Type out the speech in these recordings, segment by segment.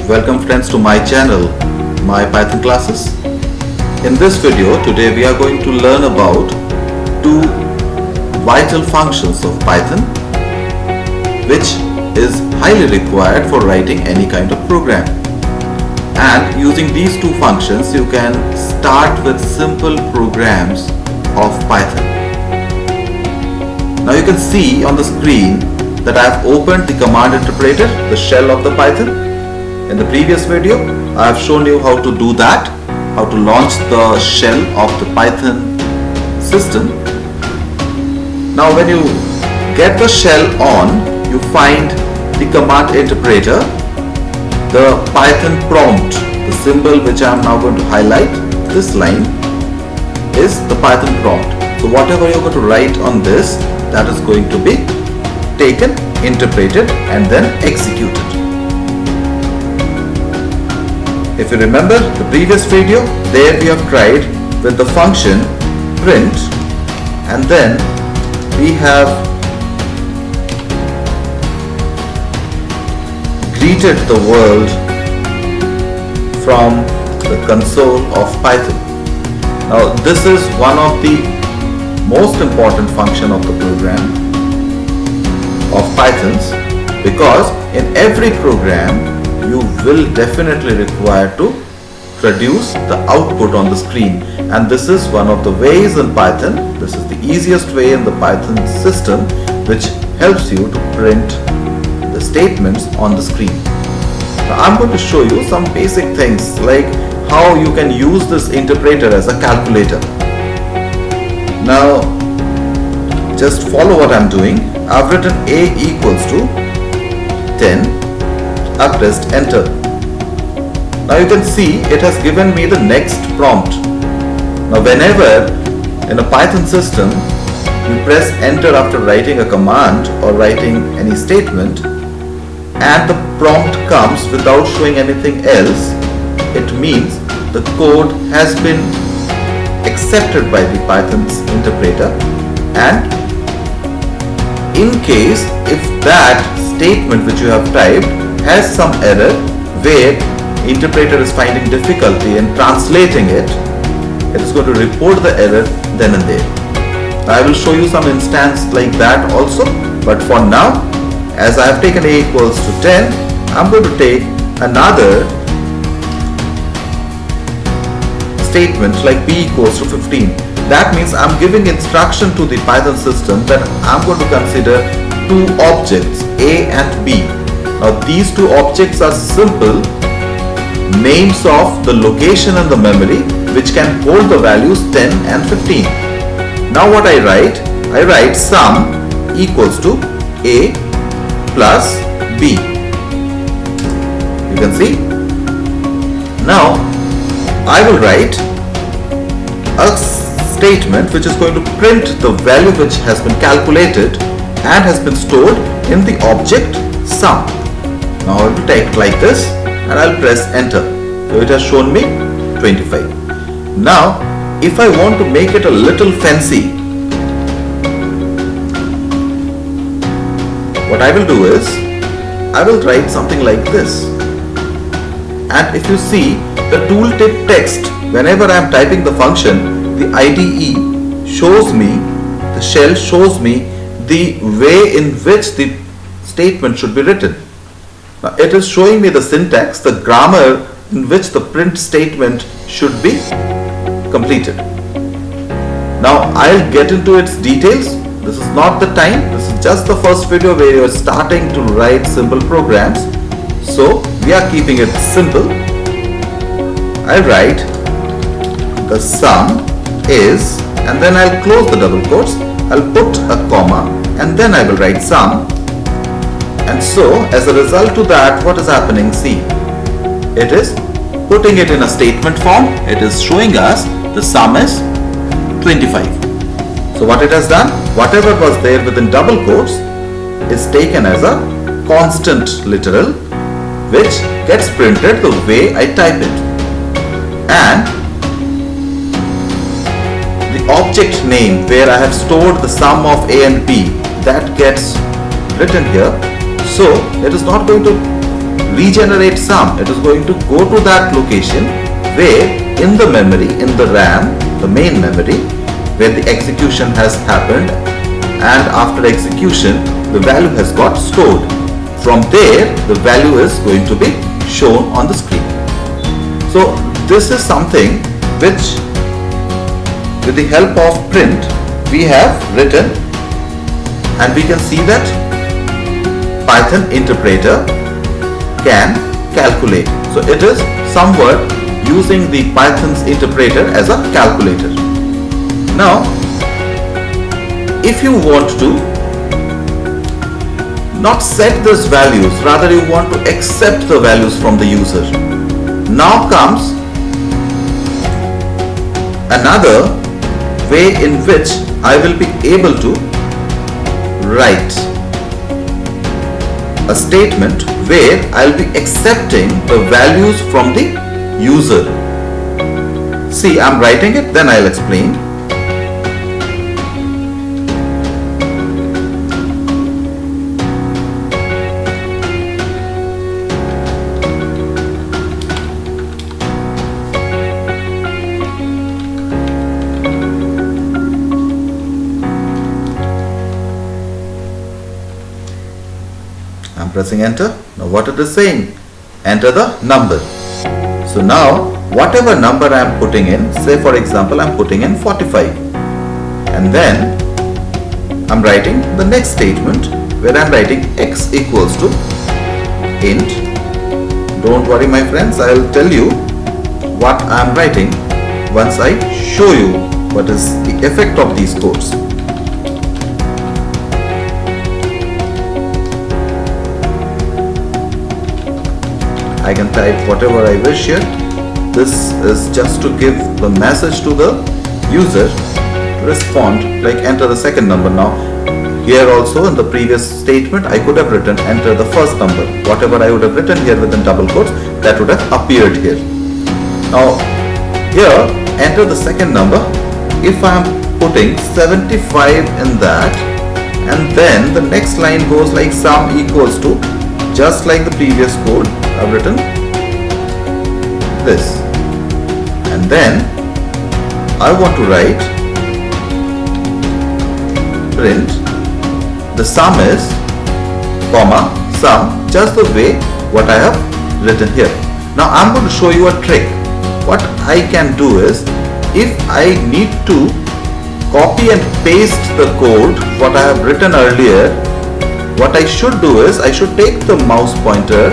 Welcome friends to my channel, My Python Classes. In this video today we are going to learn about two vital functions of Python which is highly required for writing any kind of program. And using these two functions you can start with simple programs of Python. Now you can see on the screen that I have opened the command interpreter, the shell of the Python. In the previous video, I have shown you how to do that, how to launch the shell of the Python system. Now when you get the shell on, you find the command interpreter, the Python prompt, the symbol which I am now going to highlight, this line is the Python prompt. So whatever you are going to write on this, that is going to be taken, interpreted and then executed. If you remember the previous video, there we have tried with the function print and then we have greeted the world from the console of Python. Now this is one of the most important function of the program of Python's, because in every program you will definitely require to produce the output on the screen, and this is one of the ways in Python, this is the easiest way in the Python system which helps you to print the statements on the screen. Now I'm going to show you some basic things like how you can use this interpreter as a calculator. Now just follow what I'm doing. I've written a equals to 10. I pressed enter. Now you can see it has given me the next prompt. Now whenever in a Python system you press enter after writing a command or writing any statement and the prompt comes without showing anything else, it means the code has been accepted by the Python's interpreter, and in case if that statement which you have typed has some error where interpreter is finding difficulty in translating it, it is going to report the error then and there. I will show you some instance like that also, but for now, as I have taken a equals to 10, I am going to take another statement like b equals to 15. That means I am giving instruction to the Python system that I am going to consider two objects a and b. Now these two objects are simple names of the location and the memory which can hold the values 10 and 15. Now what I write sum equals to a plus b. You can see. Now I will write a statement which is going to print the value which has been calculated and has been stored in the object sum. Now I will take like this and I will press enter. So it has shown me 25. Now if I want to make it a little fancy, what I will do is I will write something like this, and if you see the tooltip text, whenever I am typing the function, the IDE shows me, the shell shows me the way in which the statement should be written. Now it is showing me the syntax, the grammar in which the print statement should be completed. Now I'll get into its details. This is not the time. This is just the first video where you are starting to write simple programs. So we are keeping it simple. I write the sum is, and then I'll close the double quotes. I'll put a comma and then I will write sum. And so as a result to that, what is happening? See, it is putting it in a statement form. It is showing us the sum is 25. So what it has done, whatever was there within double quotes is taken as a constant literal which gets printed the way I type it. And the object name where I have stored the sum of a and b, that gets written here. So it is not going to regenerate sum. It is going to go to that location where in the memory, in the RAM, the main memory, where the execution has happened, and after execution the value has got stored. From there the value is going to be shown on the screen. So this is something which, with the help of print, we have written, and we can see that Python interpreter can calculate. So it is somewhat using the Python's interpreter as a calculator. Now, if you want to not set these values, rather you want to accept the values from the user, now comes another way in which I will be able to write a statement where I'll be accepting the values from the user. See, I'm writing it, then I'll explain. I'm pressing enter. Now what it is saying? Enter the number. So now whatever number I am putting in, say for example I'm putting in 45, and then I'm writing the next statement where I'm writing x equals to int. Don't worry my friends, I will tell you what I am writing once I show you what is the effect of these codes. I can type whatever I wish here. This is just to give the message to the user to respond, like enter the second number. Now here also in the previous statement I could have written enter the first number. Whatever I would have written here within double quotes, that would have appeared here. Now here enter the second number. If I am putting 75 in that, and then the next line goes like sum equals to, just like the previous code, I've written this, and then I want to write print the sum is comma sum, just the way what I have written here. Now I'm going to show you a trick. What I can do is, if I need to copy and paste the code what I have written earlier, what I should do is I should take the mouse pointer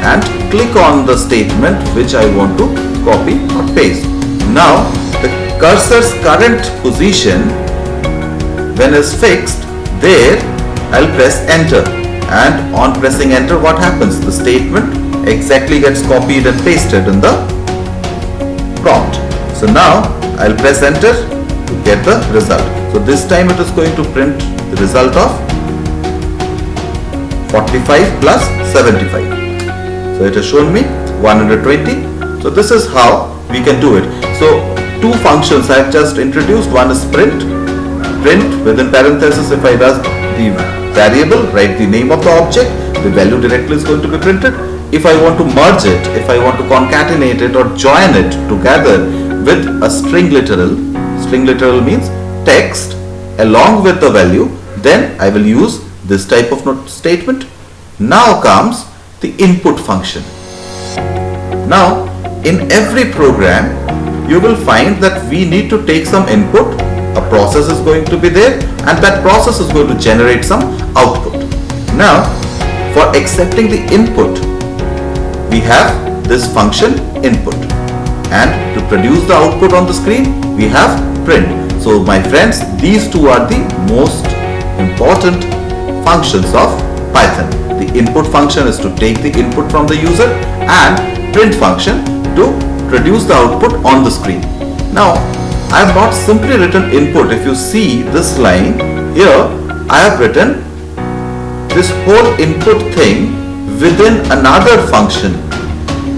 and click on the statement which I want to copy or paste. Now the cursor's current position, when is fixed, there I'll press enter, and on pressing enter what happens? The statement exactly gets copied and pasted in the prompt. So now I'll press enter to get the result. So this time it is going to print the result of 45 plus 75. So it has shown me 120. So this is how we can do it. So two functions I have just introduced. One is print within parenthesis. If I does the variable, write the name of the object, the value directly is going to be printed. If I want to merge it, if I want to concatenate it or join it together with a string literal means text along with the value, then I will use this type of statement. Now comes the input function. Now in every program you will find that we need to take some input, a process is going to be there, and that process is going to generate some output. Now for accepting the input we have this function input, and to produce the output on the screen we have print. So my friends, these two are the most important functions of Python. The input function is to take the input from the user, and print function to produce the output on the screen. Now I have not simply written input. If you see this line here, I have written this whole input thing within another function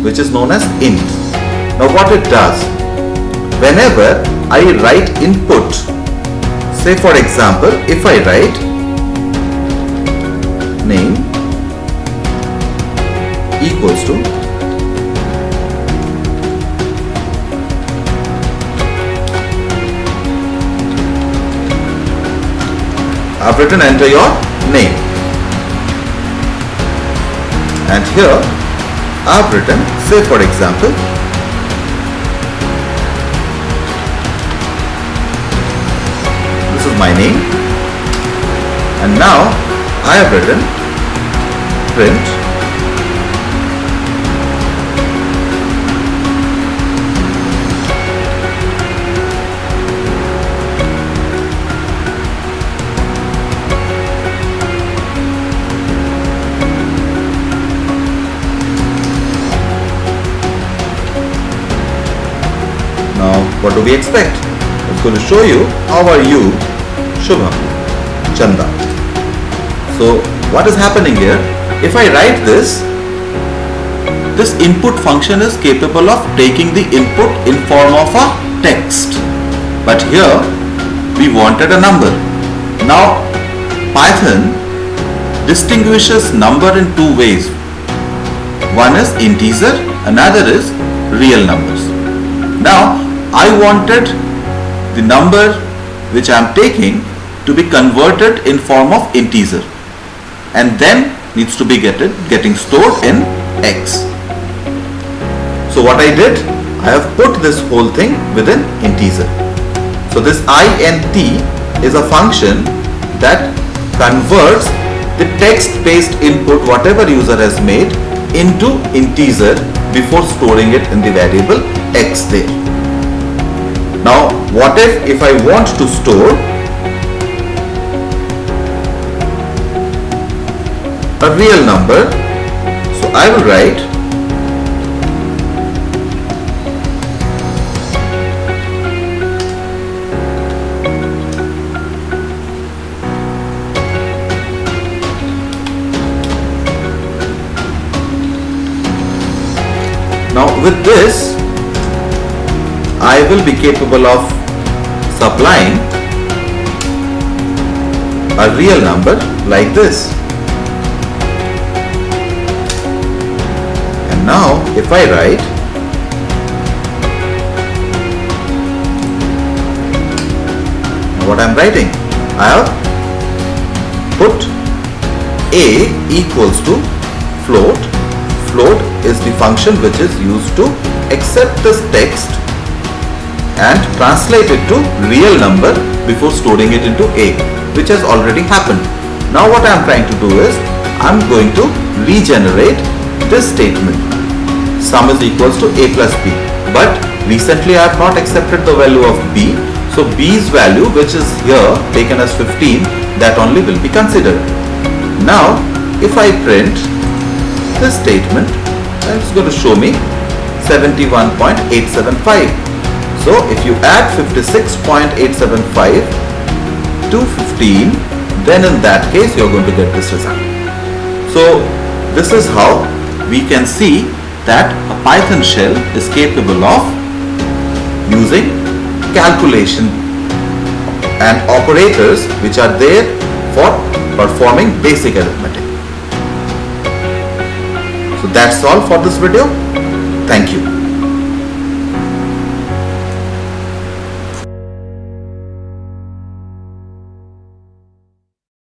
which is known as int. Now what it does, whenever I write input, say for example if I write name equals to I've written enter your name, and here I've written, say for example, this is my name, and now I have written print Now, what do we expect? It's going to show you, how are you, Shubham, Chanda. So, what is happening here? If I write this input function is capable of taking the input in form of a text. But here, we wanted a number. Now, Python distinguishes number in two ways. One is integer, another is real numbers. Now, I wanted the number which I am taking to be converted in form of integer, and then needs to be getting stored in X. So what I did, I have put this whole thing within integer. So this int is a function that converts the text-based input whatever user has made into integer before storing it in the variable X there. Now, what if I want to store a real number? So I will write now with this I will be capable of supplying a real number like this. And now if I write what I'm writing, I have put a equals to float. Float is the function which is used to accept this text and translate it to real number before storing it into A, which has already happened. Now what I am trying to do is, I am going to regenerate this statement, sum is equals to A plus B, but recently I have not accepted the value of B, so B's value, which is here taken as 15, that only will be considered. Now if I print this statement, then it's going to show me 71.875. So if you add 56.875 to 15, then in that case you're going to get this result. So this is how we can see that a Python shell is capable of using calculation and operators which are there for performing basic arithmetic. So that's all for this video. Thank you.